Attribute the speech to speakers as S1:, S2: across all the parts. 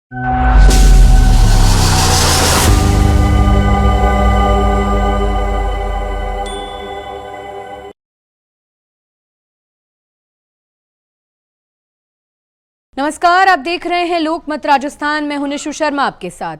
S1: नमस्कार, आप देख रहे हैं लोकमत राजस्थान। मैं हूं निशु शर्मा आपके साथ।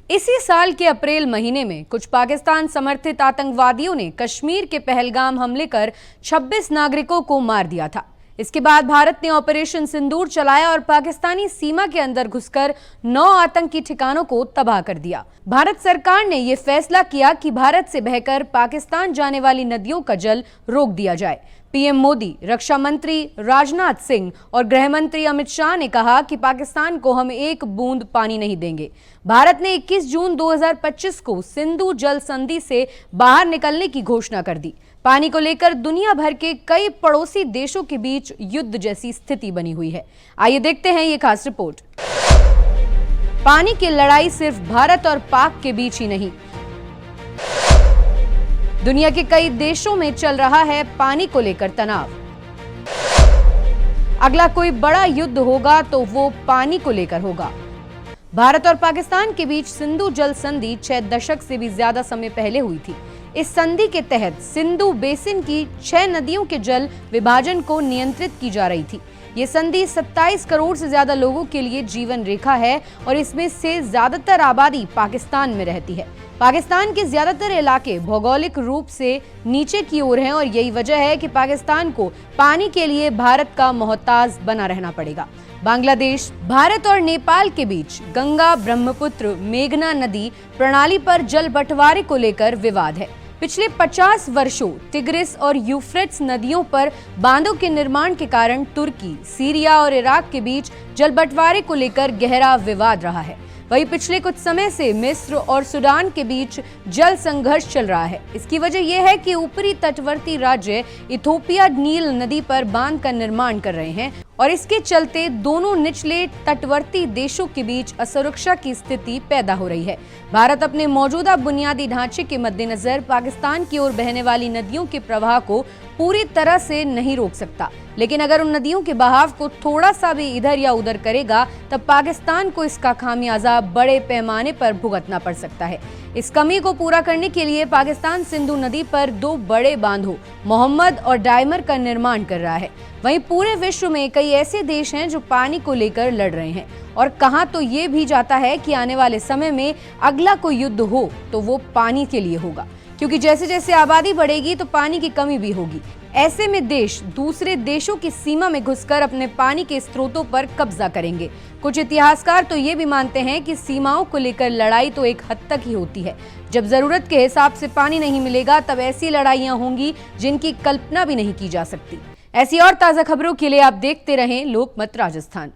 S1: इसी साल के अप्रैल महीने में कुछ पाकिस्तान समर्थित आतंकवादियों ने कश्मीर के पहलगाम हमले कर 26 नागरिकों को मार दिया था। इसके बाद भारत ने ऑपरेशन सिंदूर चलाया और पाकिस्तानी सीमा के अंदर घुसकर 9 आतंकी ठिकानों को तबाह कर दिया। भारत सरकार ने यह फैसला किया कि भारत से बहकर पाकिस्तान जाने वाली नदियों का जल रोक दिया जाए। पीएम मोदी, रक्षा मंत्री राजनाथ सिंह और गृह मंत्री अमित शाह ने कहा कि पाकिस्तान को हम एक बूंद पानी नहीं देंगे। भारत ने 21 जून 2025 को सिंधु जल संधि से बाहर निकलने की घोषणा कर दी। पानी को लेकर दुनिया भर के कई पड़ोसी देशों के बीच युद्ध जैसी स्थिति बनी हुई है। आइए देखते हैं ये खास रिपोर्ट। पानी की लड़ाई सिर्फ भारत और पाक के बीच ही नहीं, दुनिया के कई देशों में चल रहा है पानी को लेकर तनाव। अगला कोई बड़ा युद्ध होगा तो वो पानी को लेकर होगा। भारत और पाकिस्तान के बीच सिंधु जल संधि 6 दशक से भी ज्यादा समय पहले हुई थी। इस संधि के तहत सिंधु बेसिन की 6 नदियों के जल विभाजन को नियंत्रित की जा रही थी। ये संधि 27 करोड़ से ज्यादा लोगों के लिए जीवन रेखा है और इसमें से ज्यादातर आबादी पाकिस्तान में रहती है। पाकिस्तान के ज्यादातर इलाके भौगोलिक रूप से नीचे की ओर हैं और यही वजह है कि पाकिस्तान को पानी के लिए भारत का मोहताज बना रहना पड़ेगा। बांग्लादेश, भारत और नेपाल के बीच गंगा, ब्रह्मपुत्र, मेघना नदी प्रणाली पर जल बंटवारे को लेकर विवाद है। पिछले 50 वर्षों टिग्रिस और यूफ्रेट्स नदियों पर बांधों के निर्माण के कारण तुर्की, सीरिया और इराक के बीच जल बंटवारे को लेकर गहरा विवाद रहा है। वहीं पिछले कुछ समय से मिस्र और सूडान के बीच जल संघर्ष चल रहा है। इसकी वजह यह है कि ऊपरी तटवर्ती राज्य इथोपिया नील नदी पर बांध का निर्माण कर रहे हैं और इसके चलते दोनों निचले तटवर्ती देशों के बीच असुरक्षा की स्थिति पैदा हो रही है। भारत अपने मौजूदा बुनियादी ढांचे के मद्देनजर पाकिस्तान की ओर बहने वाली नदियों के प्रवाह को पूरी तरह से नहीं रोक सकता, लेकिन अगर उन नदियों के बहाव को थोड़ा सा भी इधर या उधर करेगा तब पाकिस्तान को इसका खामियाजा बड़े पैमाने पर भुगतना पड़ सकता है। इस कमी को पूरा करने के लिए पाकिस्तान सिंधु नदी पर 2 बड़े बांधों मोहम्मद और डायमर का निर्माण कर रहा है। वहीं पूरे विश्व में कई ऐसे देश हैं जो पानी को लेकर लड़ रहे हैं और कहा तो ये भी जाता है कि आने वाले समय में अगला कोई युद्ध हो तो वो पानी के लिए होगा, क्योंकि जैसे जैसे आबादी बढ़ेगी तो पानी की कमी भी होगी। ऐसे में देश दूसरे देशों की सीमा में घुसकर अपने पानी के स्रोतों पर कब्जा करेंगे। कुछ इतिहासकार तो ये भी मानते हैं कि सीमाओं को लेकर लड़ाई तो एक हद तक ही होती है। जब जरूरत के हिसाब से पानी नहीं मिलेगा तब ऐसी लड़ाइयां होंगी जिनकी कल्पना भी नहीं की जा सकती। ऐसी और ताजा खबरों के लिए आप देखते रहें लोकमत राजस्थान।